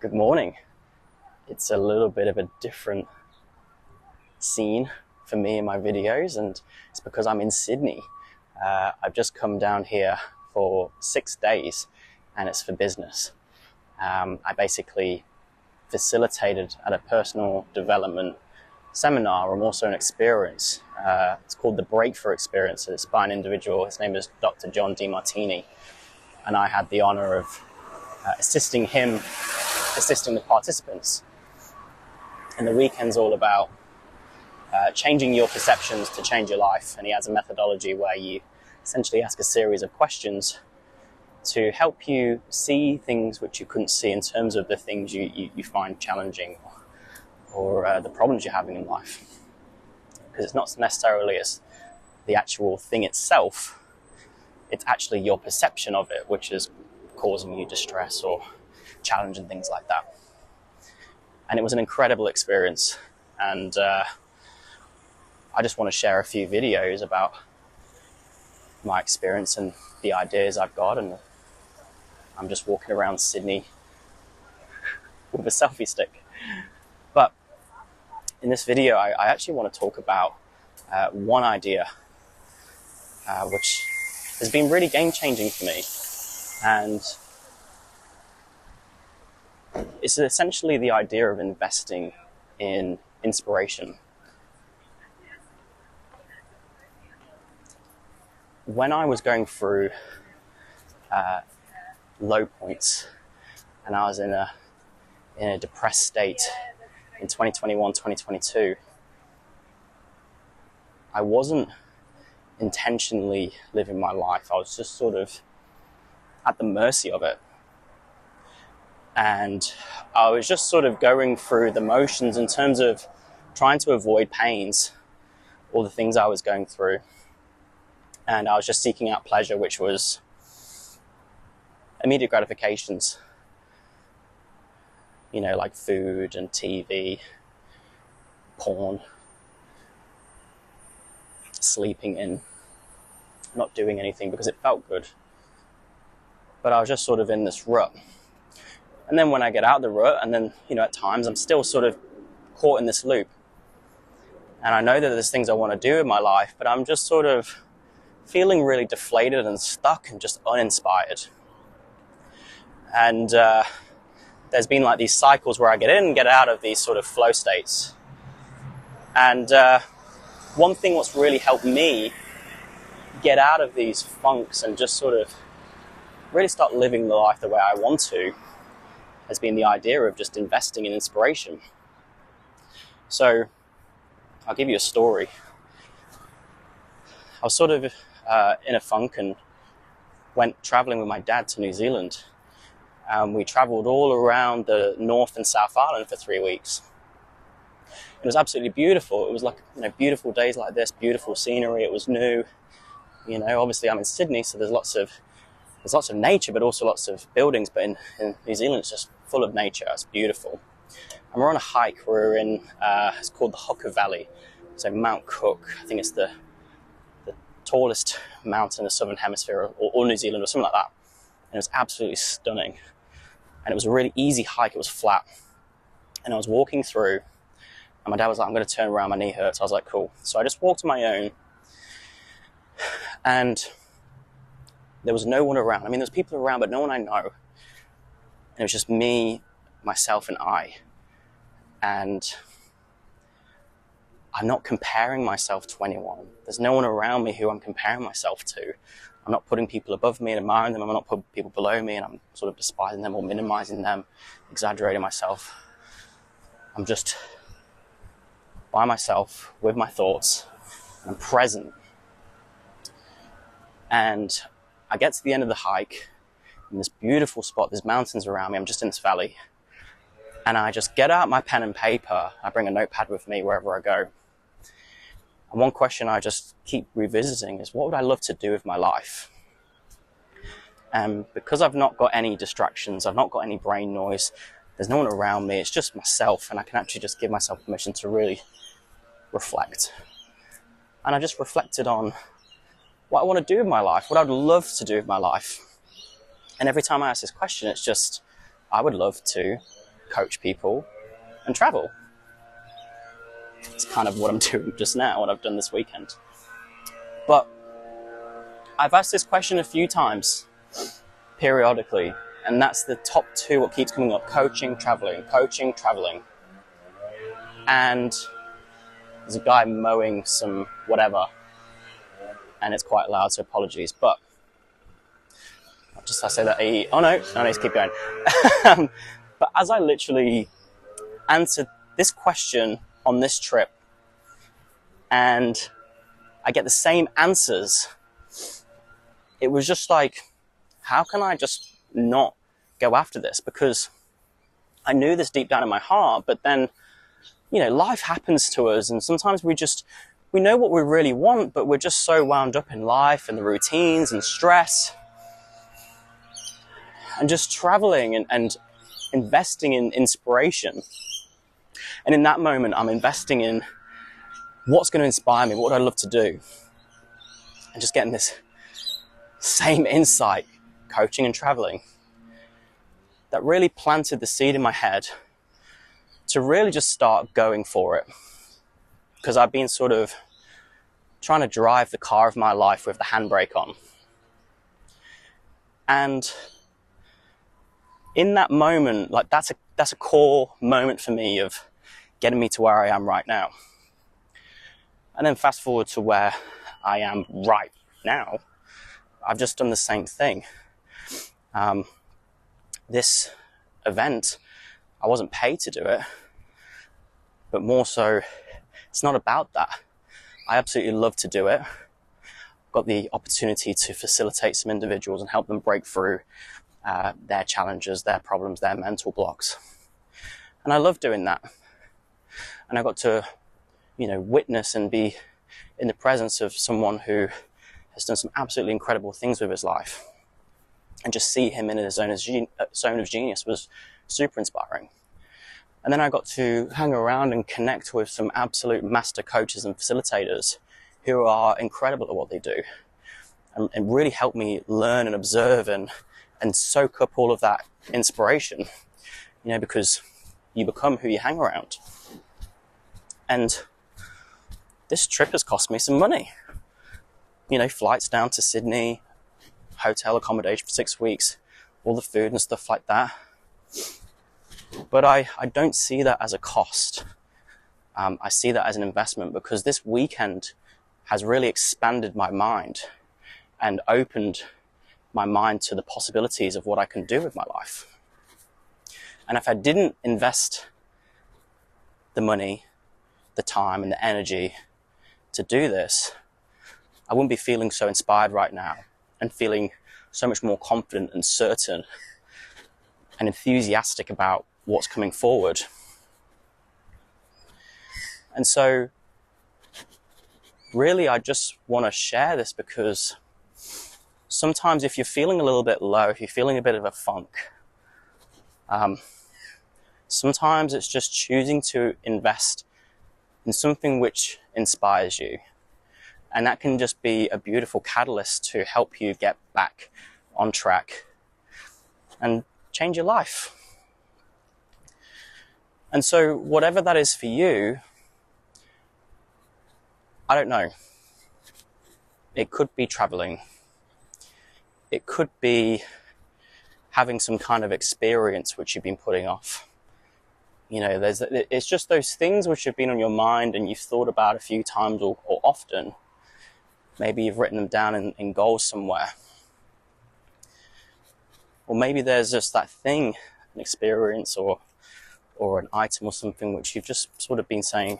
Good morning. It's a little bit of a different scene for me in my videos, and it's because I'm in Sydney. I've just come down here for 6 days and it's for business. I basically facilitated at a personal development seminar and also an experience. It's called the Breakthrough Experience. It's by an individual. His name is Dr. John DeMartini, and I had the honor of assisting the participants. And the weekend's all about changing your perceptions to change your life. And he has a methodology where you essentially ask a series of questions to help you see things which you couldn't see in terms of the things you find challenging or the problems you're having in life. Because it's not necessarily as the actual thing itself, it's actually your perception of it which is causing you distress or challenge and things like that. And it was an incredible experience, and I just want to share a few videos about my experience and the ideas I've got. And I'm just walking around Sydney with a selfie stick. But in this video I actually want to talk about one idea which has been really game-changing for me, and it's essentially the idea of investing in inspiration. When I was going through low points and I was in a depressed state in 2021, 2022, I wasn't intentionally living my life. I was just sort of at the mercy of it. And I was just sort of going through the motions in terms of trying to avoid pains, all the things I was going through. And I was just seeking out pleasure, which was immediate gratifications, you know, like food and TV, porn, sleeping in, not doing anything because it felt good. But I was just sort of in this rut. And then when I get out of the rut, and then, you know, at times I'm still sort of caught in this loop. And I know that there's things I want to do in my life, but I'm just sort of feeling really deflated and stuck and just uninspired. And there's been like these cycles where I get in and get out of these sort of flow states. And one thing what's really helped me get out of these funks and just sort of really start living the life the way I want to has been the idea of just investing in inspiration. So I'll give you a story. I was sort of in a funk and went traveling with my dad to New Zealand. We traveled all around the North and South Island for 3 weeks. It was absolutely beautiful. It was like, you know, beautiful days like this, beautiful scenery. It was new. You know, obviously I'm in Sydney, so there's lots of nature, but also lots of buildings. But in New Zealand, it's just full of nature. It's beautiful. And we're on a hike. We're in, it's called the Hooker Valley. So Mount Cook, I think it's the tallest mountain in the Southern Hemisphere, or New Zealand, or something like that. And it was absolutely stunning. And it was a really easy hike. It was flat. And I was walking through, and my dad was like, I'm going to turn around, my knee hurts. I was like, cool. So I just walked on my own. And there was no one around. I mean, there was people around, but no one I know. And it was just me, myself, and I. And I'm not comparing myself to anyone. There's no one around me who I'm comparing myself to. I'm not putting people above me and admiring them. I'm not putting people below me and I'm sort of despising them or minimizing them, exaggerating myself. I'm just by myself with my thoughts, and I'm present. And I get to the end of the hike in this beautiful spot. There's mountains around me. I'm just in this valley. And I just get out my pen and paper. I bring a notepad with me wherever I go. And one question I just keep revisiting is, what would I love to do with my life? And because I've not got any distractions, I've not got any brain noise, there's no one around me, it's just myself, and I can actually just give myself permission to really reflect. And I just reflected on what I want to do with my life, what I'd love to do with my life. And every time I ask this question, it's just, I would love to coach people and travel. It's kind of what I'm doing just now, what I've done this weekend. But I've asked this question a few times, periodically, and that's the top two what keeps coming up: coaching, traveling, coaching, traveling. And there's a guy mowing some whatever, and it's quite loud, so apologies. But I say that oh no, I need to keep going. But as I literally answered this question on this trip, and I get the same answers, it was just like, how can I just not go after this? Because I knew this deep down in my heart, but then, you know, life happens to us, and sometimes we know what we really want, but we're just so wound up in life and the routines and stress, and just traveling and investing in inspiration. And in that moment, I'm investing in what's going to inspire me, what would I love to do? And just getting this same insight, coaching and traveling, that really planted the seed in my head to really just start going for it. Because I've been sort of trying to drive the car of my life with the handbrake on. And in that moment, like that's a core moment for me of getting me to where I am right now. And then fast forward to where I am right now, I've just done the same thing. This event, I wasn't paid to do it, but more so, it's not about that. I absolutely love to do it. Got the opportunity to facilitate some individuals and help them break through their challenges, their problems, their mental blocks. And I love doing that. And I got to, you know, witness and be in the presence of someone who has done some absolutely incredible things with his life. And just see him in his zone of genius was super inspiring. And then I got to hang around and connect with some absolute master coaches and facilitators who are incredible at what they do, and really help me learn and observe and soak up all of that inspiration, you know, because you become who you hang around. And this trip has cost me some money. You know, flights down to Sydney, hotel accommodation for 6 weeks, all the food and stuff like that. But I don't see that as a cost. I see that as an investment, because this weekend has really expanded my mind and opened my mind to the possibilities of what I can do with my life. And if I didn't invest the money, the time and the energy to do this, I wouldn't be feeling so inspired right now and feeling so much more confident and certain and enthusiastic about what's coming forward. And so really, I just want to share this because sometimes if you're feeling a little bit low, if you're feeling a bit of a funk, sometimes it's just choosing to invest in something which inspires you. And that can just be a beautiful catalyst to help you get back on track and change your life. And so whatever that is for you, I don't know. It could be traveling. It could be having some kind of experience which you've been putting off. You know, it's just those things which have been on your mind and you've thought about a few times or often. Maybe you've written them down in goals somewhere. Or maybe there's just that thing, an experience or an item or something which you've just sort of been saying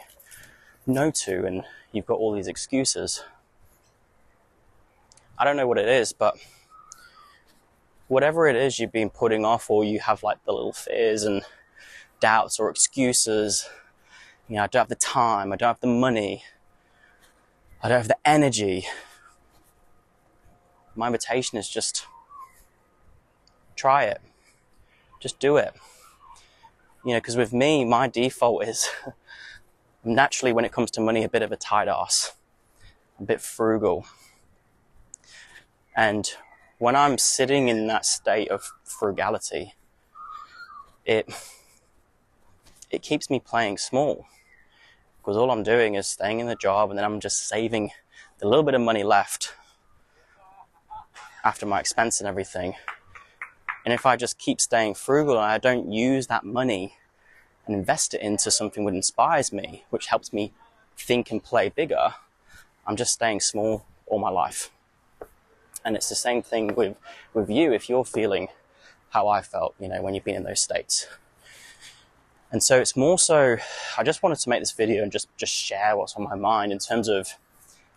no to, and you've got all these excuses. I don't know what it is, but whatever it is you've been putting off, or you have like the little fears and doubts or excuses, you know, I don't have the time, I don't have the money, I don't have the energy. My invitation is just try it. Just do it. You know, because with me, my default is naturally, when it comes to money, a bit of a tight ass, a bit frugal. And when I'm sitting in that state of frugality, it it keeps me playing small, because all I'm doing is staying in the job, and then I'm just saving the little bit of money left after my expense and everything. And if I just keep staying frugal and I don't use that money and invest it into something that inspires me, which helps me think and play bigger, I'm just staying small all my life. And it's the same thing with you if you're feeling how I felt, when you've been in those states. And so it's more so, I just wanted to make this video and just share what's on my mind in terms of,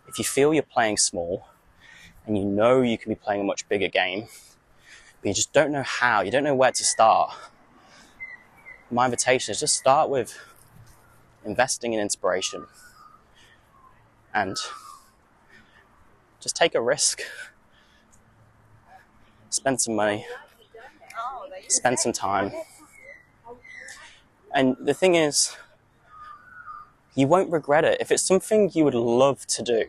if you feel you're playing small and you know you can be playing a much bigger game, but you just don't know how, you don't know where to start, my invitation is just start with investing in inspiration and just take a risk. Spend some money, spend some time. And the thing is, you won't regret it. If it's something you would love to do,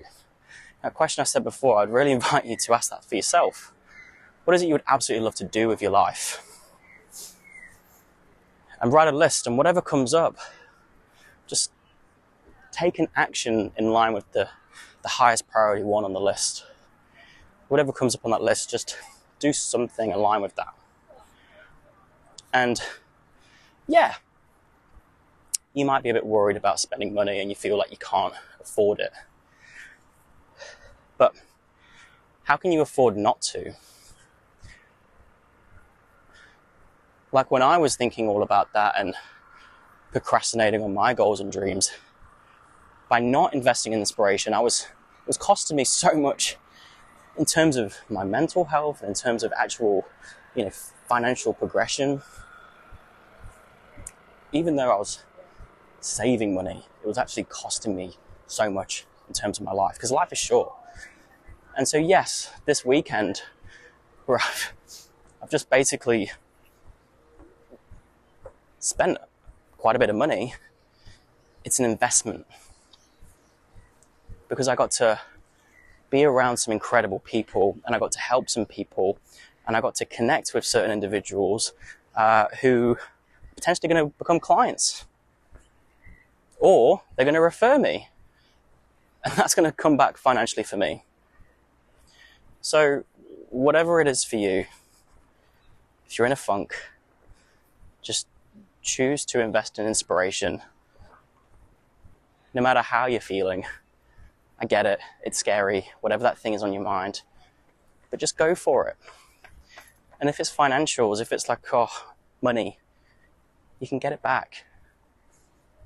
a question I said before, I'd really invite you to ask that for yourself. What is it you would absolutely love to do with your life? And write a list, and whatever comes up, just take an action in line with the highest priority one on the list. Whatever comes up on that list, just do something in line with that. And yeah, you might be a bit worried about spending money and you feel like you can't afford it. But how can you afford not to? Like when I was thinking all about that and procrastinating on my goals and dreams, by not investing in inspiration, it was costing me so much in terms of my mental health, in terms of actual, financial progression. Even though I was saving money, it was actually costing me so much in terms of my life, because life is short. And so yes, this weekend, where I've just basically spent quite a bit of money, it's an investment, because I got to be around some incredible people, and I got to help some people, and I got to connect with certain individuals who are potentially going to become clients, or they're going to refer me, and that's going to come back financially for me. So whatever it is for you, if you're in a funk, just choose to invest in inspiration. No matter how you're feeling, I get it, it's scary, whatever that thing is on your mind, but just go for it. And if it's financials, if it's like, money, you can get it back.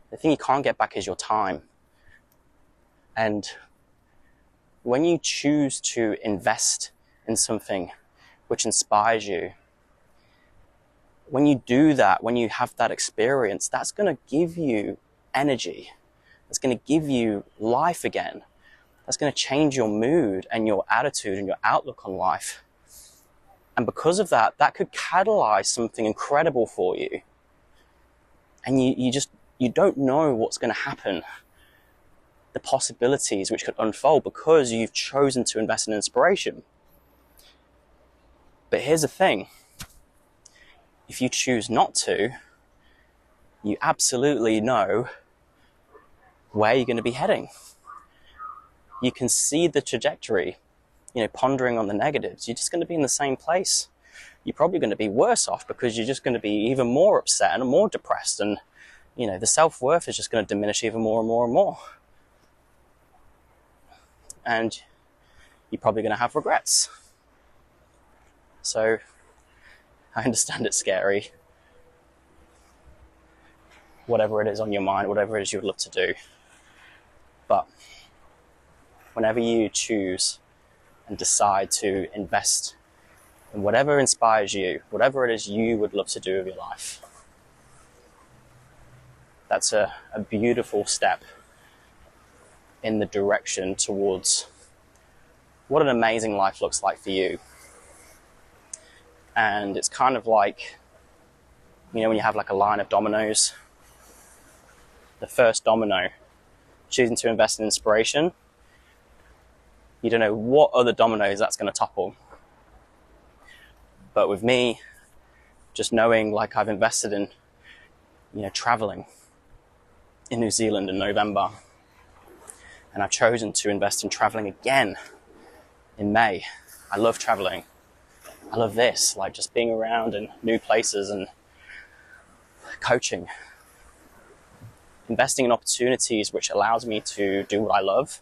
The thing you can't get back is your time. And when you choose to invest in something which inspires you, when you do that, when you have that experience, that's going to give you energy. It's going to give you life again. That's going to change your mood and your attitude and your outlook on life. And because of that, that could catalyze something incredible for you. And you don't know what's going to happen, the possibilities which could unfold, because you've chosen to invest in inspiration. But here's the thing. If you choose not to, you absolutely know where you're going to be heading. You can see the trajectory, pondering on the negatives. You're just going to be in the same place. You're probably going to be worse off, because you're just going to be even more upset and more depressed, and the self-worth is just going to diminish even more and more and more. And you're probably going to have regrets. So I understand it's scary. Whatever it is on your mind, whatever it is you would love to do. But whenever you choose and decide to invest in whatever inspires you, whatever it is you would love to do with your life, that's a beautiful step in the direction towards what an amazing life looks like for you. And it's kind of like, when you have like a line of dominoes, the first domino, choosing to invest in inspiration, you don't know what other dominoes that's going to topple. But with me, just knowing like I've invested in traveling in New Zealand in November. And I've chosen to invest in traveling again in May. I love traveling. I love this, like just being around in new places and coaching. Investing in opportunities which allows me to do what I love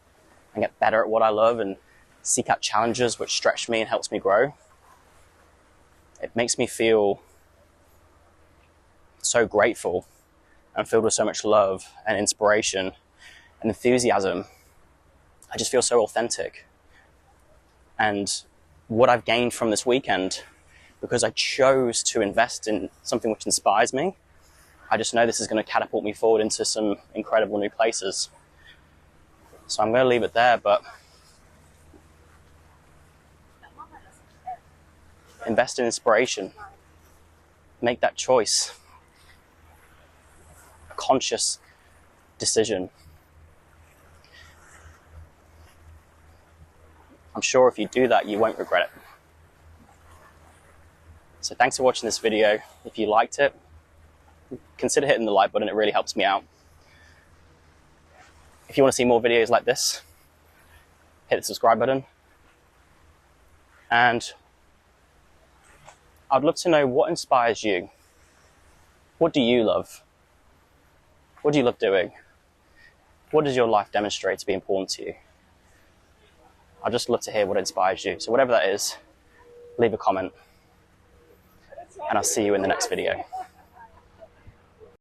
and get better at what I love and seek out challenges which stretch me and helps me grow. It makes me feel so grateful and filled with so much love and inspiration and enthusiasm. I just feel so authentic. And what I've gained from this weekend, because I chose to invest in something which inspires me, I just know this is going to catapult me forward into some incredible new places. So I'm going to leave it there, but invest in inspiration. Make that choice. A conscious decision. I'm sure if you do that, you won't regret it. So thanks for watching this video. If you liked it, consider hitting the like button. It really helps me out. If you want to see more videos like this, hit the subscribe button. And I'd love to know what inspires you. What do you love? What do you love doing? What does your life demonstrate to be important to you? I'd just love to hear what inspires you. So whatever that is, leave a comment. And I'll see you in the next video.